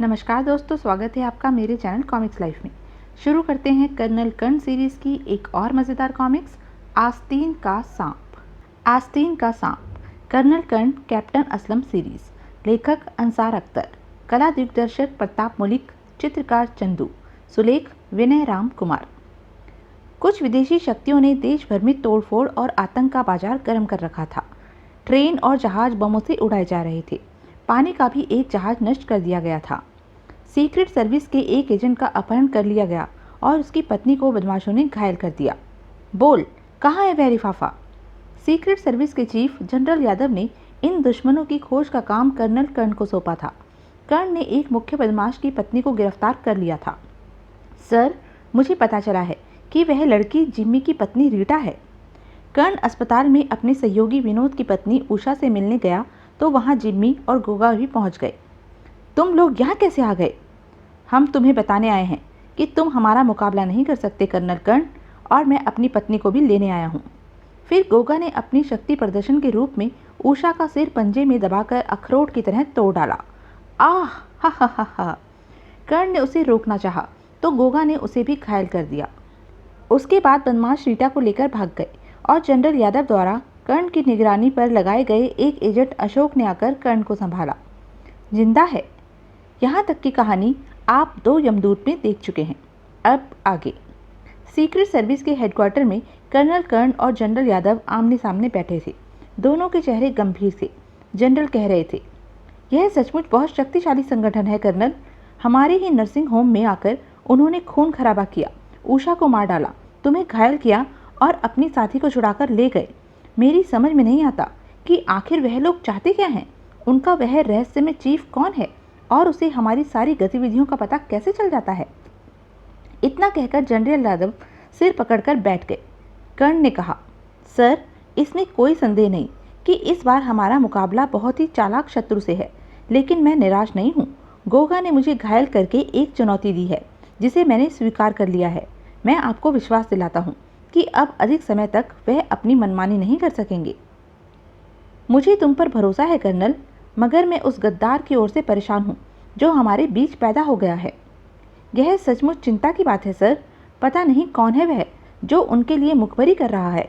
नमस्कार दोस्तों, स्वागत है आपका मेरे चैनल कॉमिक्स लाइफ में। शुरू करते हैं कर्नल कर्ण सीरीज़ की एक और मज़ेदार कॉमिक्स, आस्तीन का सांप। आस्तीन का सांप, कर्नल कर्ण कैप्टन असलम सीरीज़। लेखक अंसार अख्तर, कला दिग्दर्शक प्रताप मुलिक, चित्रकार चंदू, सुलेख विनय राम कुमार। कुछ विदेशी शक्तियों ने देश भर में तोड़फोड़ और आतंक का बाजार गर्म कर रखा था। ट्रेन और जहाज बमों से उड़ाए जा रहे थे। पानी का भी एक जहाज नष्ट कर दिया गया था। सीक्रेट सर्विस के एक एजेंट का अपहरण कर लिया गया और उसकी पत्नी को बदमाशों ने घायल कर दिया। बोल, कहाँ है वह लिफाफा? सीक्रेट सर्विस के चीफ जनरल यादव ने इन दुश्मनों की खोज का काम कर्नल कर्ण को सौंपा था। कर्ण ने एक मुख्य बदमाश की पत्नी को गिरफ्तार कर लिया था। सर, मुझे पता चला है कि वह लड़की जिम्मी की पत्नी रीटा है। कर्ण अस्पताल में अपने सहयोगी विनोद की पत्नी उषा से मिलने गया तो वहाँ जिम्मी और गोगा भी पहुँच गए। तुम लोग यहाँ कैसे आ गए? हम तुम्हें बताने आए हैं कि तुम हमारा मुकाबला नहीं कर सकते कर्नल कर्ण, और मैं अपनी पत्नी को भी लेने आया हूँ। फिर गोगा ने अपनी शक्ति प्रदर्शन के रूप में उषा का सिर पंजे में दबाकर अखरोट की तरह तोड़ डाला। आह, हा हा हा हा। कर्ण ने उसे रोकना चाहा तो गोगा ने उसे भी घायल कर दिया। उसके बाद बदमाश रीटा को लेकर भाग गए और जनरल यादव द्वारा कर्ण की निगरानी पर लगाए गए एक एजेंट अशोक ने आकर कर्ण को संभाला। जिंदा है। यहाँ तक की कहानी आप 2 यमदूत में देख चुके हैं। अब आगे। सीक्रेट सर्विस के हेडक्वार्टर में कर्नल कर्ण और जनरल यादव आमने सामने बैठे थे। दोनों के चेहरे गंभीर थे। जनरल कह रहे थे, यह सचमुच बहुत शक्तिशाली संगठन है कर्नल। हमारे ही नर्सिंग होम में आकर उन्होंने खून खराबा किया, उषा को मार डाला, तुम्हें घायल किया और अपनी साथी को छुड़ाकर ले गए। मेरी समझ में नहीं आता कि आखिर वह लोग चाहते क्या हैं। उनका वह रहस्यमय चीफ कौन है और उसे हमारी सारी गतिविधियों का पता कैसे चल जाता है? इतना कहकर जनरल यादव सिर पकड़कर बैठ गए। कर्ण ने कहा, सर, इसमें कोई संदेह नहीं कि इस बार हमारा मुकाबला बहुत ही चालाक शत्रु से है, लेकिन मैं निराश नहीं हूँ। गोगा ने मुझे घायल करके एक चुनौती दी है जिसे मैंने स्वीकार कर लिया है। मैं आपको विश्वास दिलाता हूँ कि अब अधिक समय तक वह अपनी मनमानी नहीं कर सकेंगे। मुझे तुम पर भरोसा है कर्नल, मगर मैं उस गद्दार की ओर से परेशान हूँ जो हमारे बीच पैदा हो गया है। यह सचमुच चिंता की बात है सर। पता नहीं कौन है वह जो उनके लिए मुखबरी कर रहा है।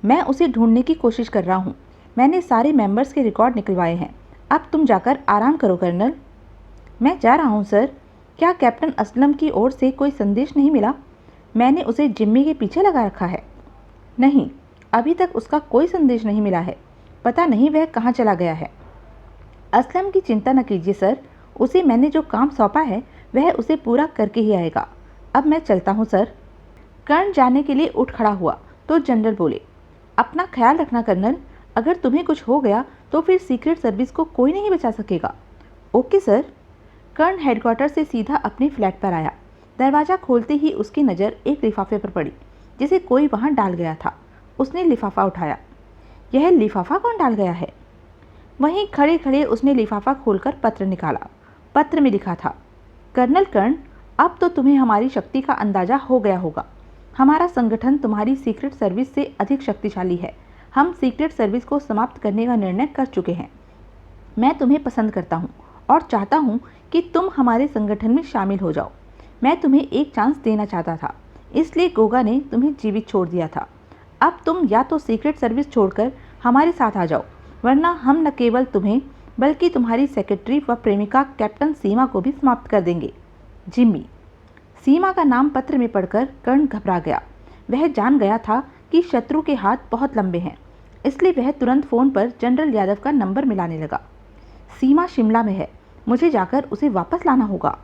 मैं उसे ढूंढने की कोशिश कर रहा हूँ। मैंने सारे मेंबर्स के रिकॉर्ड निकलवाए हैं। अब तुम जाकर आराम करो कर्नल। मैं जा रहा हूँ सर। क्या कैप्टन असलम की ओर से कोई संदेश नहीं मिला? मैंने उसे जिम्मी के पीछे लगा रखा है। नहीं, अभी तक उसका कोई संदेश नहीं मिला है। पता नहीं वह कहाँ चला गया है। असलम की चिंता न कीजिए सर, उसे मैंने जो काम सौंपा है वह उसे पूरा करके ही आएगा। अब मैं चलता हूँ सर। कर्ण जाने के लिए उठ खड़ा हुआ तो जनरल बोले, अपना ख्याल रखना कर्नल। अगर तुम्हें कुछ हो गया तो फिर सीक्रेट सर्विस को कोई नहीं बचा सकेगा। Okay sir. कर्ण हेडक्वार्टर से सीधा अपने फ्लैट पर आया। दरवाज़ा खोलते ही उसकी नज़र एक लिफाफे पर पड़ी जिसे कोई वहाँ डाल गया था। उसने लिफाफा उठाया। यह लिफाफा कौन डाल गया है? वहीं खड़े खड़े उसने लिफाफा खोलकर पत्र निकाला। पत्र में लिखा था, कर्नल कर्ण, अब तो तुम्हें हमारी शक्ति का अंदाजा हो गया होगा। हमारा संगठन तुम्हारी सीक्रेट सर्विस से अधिक शक्तिशाली है। हम सीक्रेट सर्विस को समाप्त करने का निर्णय कर चुके हैं। मैं तुम्हें पसंद करता हूँ और चाहता हूँ कि तुम हमारे संगठन में शामिल हो जाओ। मैं तुम्हें एक चांस देना चाहता था, इसलिए गोगा ने तुम्हें जीवित छोड़ दिया था। अब तुम या तो सीक्रेट सर्विस छोड़कर हमारे साथ आ जाओ, वरना हम न केवल तुम्हें बल्कि तुम्हारी सेक्रेटरी व प्रेमिका कैप्टन सीमा को भी समाप्त कर देंगे। जिम्मी। सीमा का नाम पत्र में पढ़कर कर्ण घबरा गया। वह जान गया था कि शत्रु के हाथ बहुत लंबे हैं, इसलिए वह तुरंत फ़ोन पर जनरल यादव का नंबर मिलाने लगा। सीमा शिमला में है, मुझे जाकर उसे वापस लाना होगा।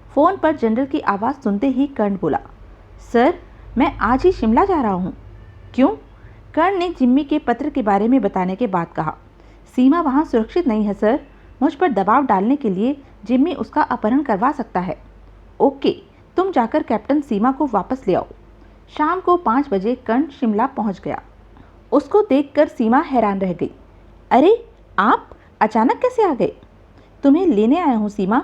फ़ोन पर जनरल की आवाज़ सुनते ही कर्ण बोला, सर, मैं आज ही शिमला जा रहा हूँ। क्यों? कर्ण ने जिम्मी के पत्र के बारे में बताने के बाद कहा, सीमा वहाँ सुरक्षित नहीं है सर। मुझ पर दबाव डालने के लिए जिम्मी उसका अपहरण करवा सकता है। ओके, तुम जाकर कैप्टन सीमा को वापस ले आओ। शाम को 5 बजे कर्ण शिमला पहुँच गया। उसको देखकर सीमा हैरान रह गई। अरे, आप अचानक कैसे आ गए? तुम्हें लेने आया हूँ सीमा।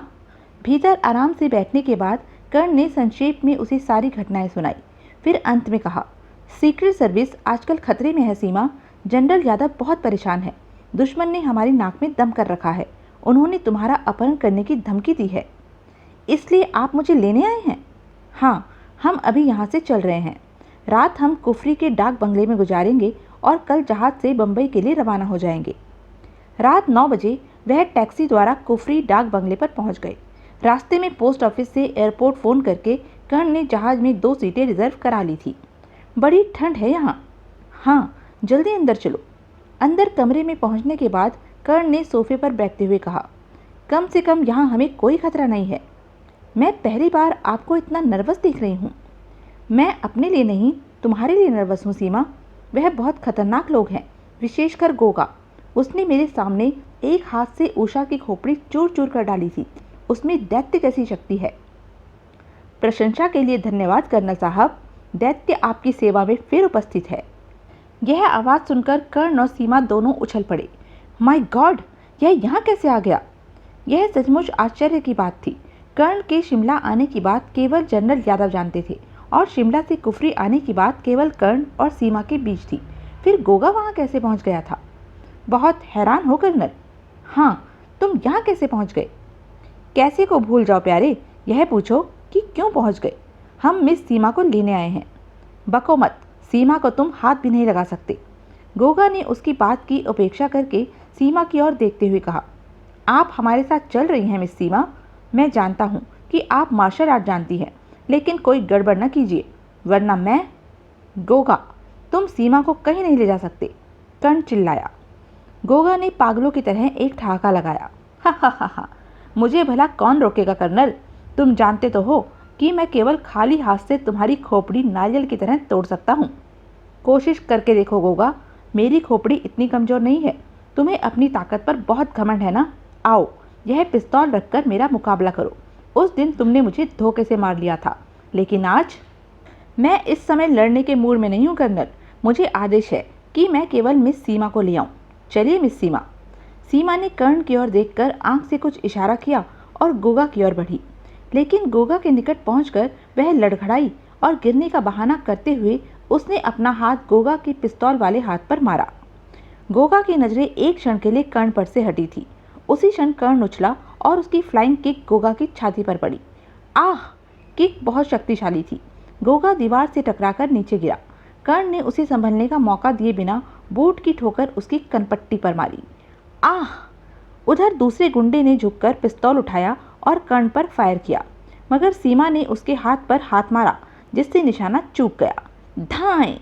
भीतर आराम से बैठने के बाद कर्ण ने संक्षेप में उसे सारी घटनाएं सुनाई। फिर अंत में कहा, सीक्रेट सर्विस आजकल खतरे में है सीमा। जनरल यादव बहुत परेशान है। दुश्मन ने हमारी नाक में दम कर रखा है उन्होंने तुम्हारा अपहरण करने की धमकी दी है, इसलिए आप मुझे लेने आए हैं? हाँ, हम अभी यहाँ से चल रहे हैं। रात हम कुफरी के डाक बंगले में गुजारेंगे और कल जहाज से बम्बई के लिए रवाना हो जाएंगे। रात 9 बजे वह टैक्सी द्वारा कुफरी डाक बंगले पर पहुंच गए। रास्ते में पोस्ट ऑफिस से एयरपोर्ट फ़ोन करके कर्ण ने जहाज में 2 सीटें रिजर्व करा ली थी। बड़ी ठंड है यहाँ। हाँ, जल्दी अंदर चलो। अंदर कमरे में पहुंचने के बाद कर्ण ने सोफे पर बैठते हुए कहा, कम से कम यहाँ हमें कोई खतरा नहीं है। मैं पहली बार आपको इतना नर्वस देख रही हूँ। मैं अपने लिए नहीं, तुम्हारे लिए नर्वस हूँ सीमा। वह बहुत खतरनाक लोग हैं, विशेषकर गोगा। उसने मेरे सामने एक हाथ से उषा की खोपड़ी चूर चूर कर डाली थी। उसमें दैत्य जैसी शक्ति है। प्रशंसा के लिए धन्यवाद कर्नल साहब। दैत्य आपकी सेवा में फिर उपस्थित है। यह आवाज़ सुनकर कर्ण और सीमा दोनों उछल पड़े। माय गॉड, यह यहाँ कैसे आ गया? यह सचमुच आश्चर्य की बात थी। कर्ण के शिमला आने की बात केवल जनरल यादव जानते थे और शिमला से कुफरी आने की बात केवल कर्ण और सीमा के बीच थी। फिर गोगा वहाँ कैसे पहुँच गया था? बहुत हैरान हो कर्नल। हाँ, तुम यहाँ कैसे पहुँच गए? कैसे को भूल जाओ प्यारे, यह पूछो कि क्यों पहुँच गए। हम मिस सीमा को लेने आए हैं। बको मत, सीमा को तुम हाथ भी नहीं लगा सकते। गोगा ने उसकी बात की उपेक्षा करके सीमा की ओर देखते हुए कहा, आप हमारे साथ चल रही हैं मिस सीमा। मैं जानता हूँ कि आप मार्शल आर्ट जानती हैं, लेकिन कोई गड़बड़ न कीजिए, वरना मैं। गोगा, तुम सीमा को कहीं नहीं ले जा सकते, कर्ण चिल्लाया। गोगा ने पागलों की तरह एक ठहाका लगाया। हा हा हा हा, मुझे भला कौन रोकेगा कर्नल? तुम जानते तो हो कि मैं केवल खाली हाथ से तुम्हारी खोपड़ी नारियल की तरह तोड़ सकता हूँ। कोशिश करके देखो गोगा, मेरी खोपड़ी इतनी कमज़ोर नहीं है। तुम्हें अपनी ताकत पर बहुत घमंड है ना? आओ, यह पिस्तौल रखकर मेरा मुकाबला करो। उस दिन तुमने मुझे धोखे से मार लिया था, लेकिन आज मैं इस समय लड़ने के मूड में नहीं हूँ कर्नल। मुझे आदेश है कि मैं केवल मिस सीमा को ले आऊँ। चलिए मिस सीमा। सीमा ने कर्ण की ओर देखकर आंख से कुछ इशारा किया और गोगा की ओर बढ़ी, लेकिन गोगा के निकट पहुंचकर वह लड़खड़ाई और गिरने का बहाना करते हुए उसने अपना हाथ गोगा के पिस्तौल वाले हाथ पर मारा। गोगा की नज़रें एक क्षण के लिए कर्ण पर से हटी थी। उसी क्षण कर्ण उछला और उसकी फ्लाइंग किक गोगा की छाती पर पड़ी। आह! किक बहुत शक्तिशाली थी। गोगा दीवार से टकराकर नीचे गिरा। कर्ण ने उसे संभलने का मौका दिए बिना बूट की ठोकर उसकी कनपट्टी पर मारी। आह! उधर दूसरे गुंडे ने झुककर पिस्तौल उठाया और कर्ण पर फायर किया, मगर सीमा ने उसके हाथ पर हाथ मारा, जिससे निशाना चूक गया। धाएं!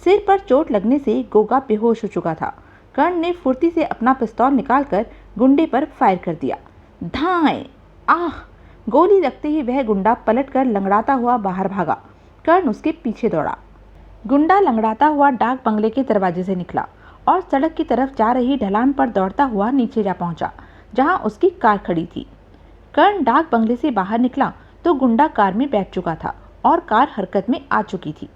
सिर पर चोट लगने से गोगा बेहोश हो चुका था। कर्ण ने फुर्ती से अपना पिस्तौल निकालकर गुंडे पर फायर कर दिया। धाएं! आह! गोली लगते ही वह गुंडा पलटकर लंगड़ाता हुआ बाहर भागा। कर्ण उसके पीछे दौड़ा। गुंडा लंगड़ाता हुआ डाक बंगले के दरवाजे से निकला और सड़क की तरफ जा रही ढलान पर दौड़ता हुआ नीचे जा पहुंचा, जहां उसकी कार खड़ी थी। कर्ण डाक बंगले से बाहर निकला तो गुंडा कार में बैठ चुका था और कार हरकत में आ चुकी थी।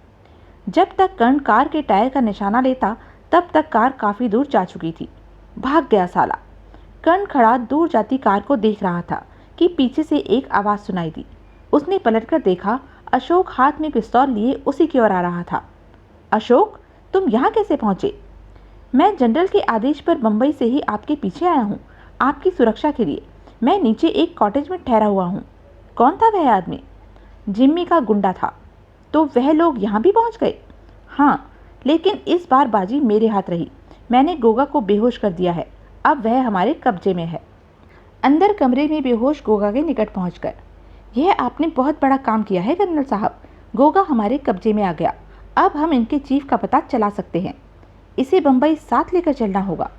जब तक कर्ण कार के टायर का निशाना लेता, तब तक कार काफी दूर जा चुकी थी। भाग गया साला। कर्ण खड़ा दूर जाती कार को देख रहा था कि पीछे से एक आवाज़ सुनाई दी। उसने पलटकर देखा, अशोक हाथ में पिस्तौल लिए उसी की ओर आ रहा था। अशोक, तुम यहाँ कैसे पहुँचे? मैं जनरल के आदेश पर बम्बई से ही आपके पीछे आया हूँ, आपकी सुरक्षा के लिए। मैं नीचे एक कॉटेज में ठहरा हुआ हूँ। कौन था वह आदमी? जिम्मी का गुंडा था। तो वह लोग यहाँ भी पहुँच गए? हाँ, लेकिन इस बार बाजी मेरे हाथ रही। मैंने गोगा को बेहोश कर दिया है। अब वह हमारे कब्जे में है। अंदर कमरे में बेहोश गोगा के निकट पहुँचकर, यह आपने बहुत बड़ा काम किया है कर्नल साहब। गोगा हमारे कब्जे में आ गया। अब हम इनके चीफ का पता चला सकते हैं। इसे बम्बई साथ लेकर चलना होगा।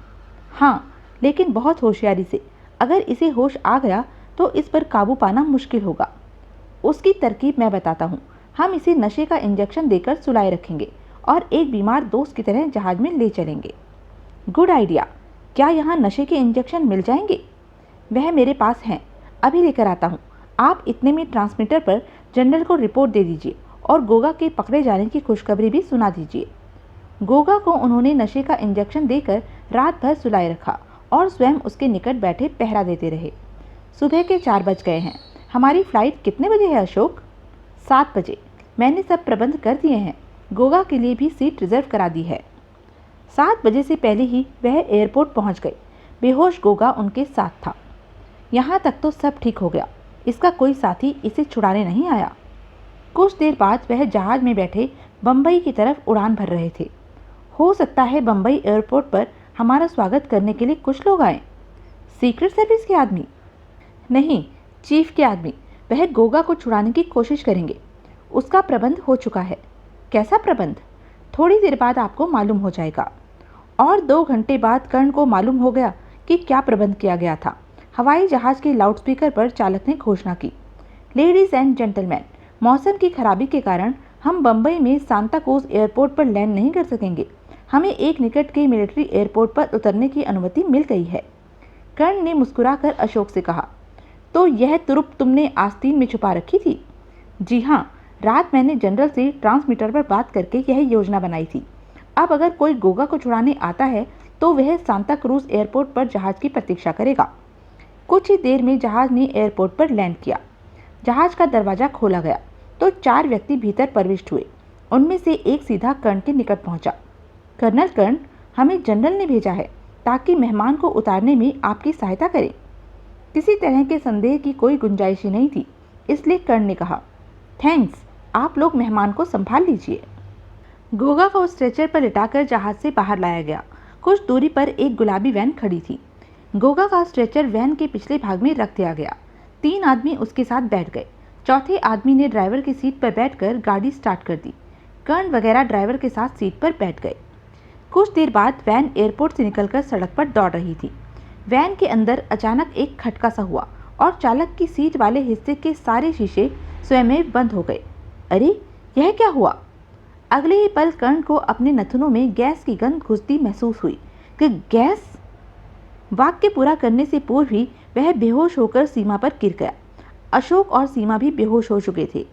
हाँ, लेकिन बहुत होशियारी से। अगर इसे होश आ गया तो इस पर काबू पाना मुश्किल होगा। उसकी तरकीब मैं बताता हूँ। हम इसे नशे का इंजेक्शन देकर सुलाए रखेंगे और एक बीमार दोस्त की तरह जहाज में ले चलेंगे। Good idea. क्या यहाँ नशे के इंजेक्शन मिल जाएंगे? वह मेरे पास हैं, अभी लेकर आता हूँ। आप इतने में ट्रांसमीटर पर जनरल को रिपोर्ट दे दीजिए और गोगा के पकड़े जाने की खुशखबरी भी सुना दीजिए। गोगा को उन्होंने नशे का इंजेक्शन देकर रात भर सुलाए रखा और स्वयं उसके निकट बैठे पहरा देते रहे। सुबह के 4 बज गए हैं। हमारी फ्लाइट कितने बजे है अशोक? 7 बजे। मैंने सब प्रबंध कर दिए हैं। गोगा के लिए भी सीट रिजर्व करा दी है। 7 बजे से पहले ही वह एयरपोर्ट पहुंच गए। बेहोश गोगा उनके साथ था। यहाँ तक तो सब ठीक हो गया, इसका कोई साथी इसे छुड़ाने नहीं आया। कुछ देर बाद वह जहाज में बैठे बम्बई की तरफ उड़ान भर रहे थे। हो सकता है बम्बई एयरपोर्ट पर हमारा स्वागत करने के लिए कुछ लोग आए। सीक्रेट सर्विस के आदमी? नहीं, चीफ के आदमी। वह गोगा को छुड़ाने की कोशिश करेंगे। उसका प्रबंध हो चुका है। कैसा प्रबंध? थोड़ी देर बाद आपको मालूम हो जाएगा। और 2 घंटे बाद कर्ण को मालूम हो गया कि क्या प्रबंध किया गया था। हवाई जहाज के लाउडस्पीकर पर चालक ने घोषणा की, लेडीज एंड जेंटलमैन, मौसम की खराबी के कारण हम बम्बई में सांता क्रूज एयरपोर्ट पर लैंड नहीं कर सकेंगे। हमें एक निकट के मिलिट्री एयरपोर्ट पर उतरने की अनुमति मिल गई है। कर्ण ने मुस्कुराकर अशोक से कहा, तो यह तुरुप तुमने आस्तीन में छुपा रखी थी? जी हाँ, रात मैंने जनरल से ट्रांसमीटर पर बात करके यह योजना बनाई थी। अब अगर कोई गोगा को छुड़ाने आता है तो वह सांता क्रूज एयरपोर्ट पर जहाज की प्रतीक्षा करेगा। कुछ ही देर में जहाज ने एयरपोर्ट पर लैंड किया। जहाज का दरवाजा खोला गया तो 4 व्यक्ति भीतर प्रविष्ट हुए। उनमें से एक सीधा कर्ण के निकट पहुंचा। कर्नल कर्ण, हमें जनरल ने भेजा है ताकि मेहमान को उतारने में आपकी सहायता करें। किसी तरह के संदेह की कोई गुंजाइश ही नहीं थी, इसलिए कर्ण ने कहा, थैंक्स, आप लोग मेहमान को संभाल लीजिए। गोगा को स्ट्रेचर पर लिटाकर जहाज से बाहर लाया गया। कुछ दूरी पर एक गुलाबी वैन खड़ी थी। गोगा का स्ट्रेचर वैन के पिछले भाग में रख दिया गया। 3 आदमी उसके साथ बैठ गए। चौथे आदमी ने ड्राइवर की सीट पर बैठकर गाड़ी स्टार्ट कर दी। कर्ण वगैरह ड्राइवर के साथ सीट पर बैठ गए। कुछ देर बाद वैन एयरपोर्ट से निकलकर सड़क पर दौड़ रही थी। वैन के अंदर अचानक एक खटका सा हुआ और चालक की सीट वाले हिस्से के सारे शीशे स्वयं बंद हो गए। अरे, यह क्या हुआ? अगले ही पल कर्ण को अपने नथुनों में गैस की गंध घुसती महसूस हुई। कि गैस? वाक्य पूरा करने से पूर्व ही वह बेहोश होकर सीमा पर गिर गया। अशोक और सीमा भी बेहोश हो चुके थे।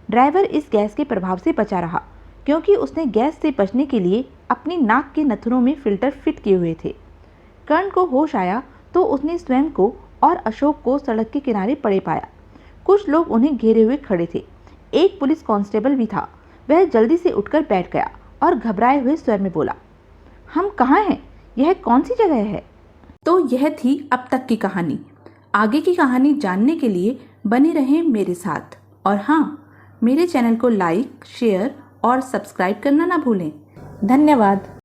ड्राइवर इस गैस के प्रभाव से बचा रहा क्योंकि उसने गैस से बचने के लिए अपनी नाक के नथुनों में फिल्टर फिट किए हुए थे। कर्ण को होश आया तो उसने स्वयं को और अशोक को सड़क के किनारे पड़े पाया। कुछ लोग उन्हें घेरे हुए खड़े थे। एक पुलिस कांस्टेबल भी था। वह जल्दी से उठकर बैठ गया और घबराए हुए स्वर में बोला, हम कहाँ हैं? यह कौन सी जगह है? तो यह थी अब तक की कहानी। आगे की कहानी जानने के लिए बने रहें मेरे साथ। और हाँ, मेरे चैनल को लाइक, शेयर और सब्सक्राइब करना ना भूलें। धन्यवाद।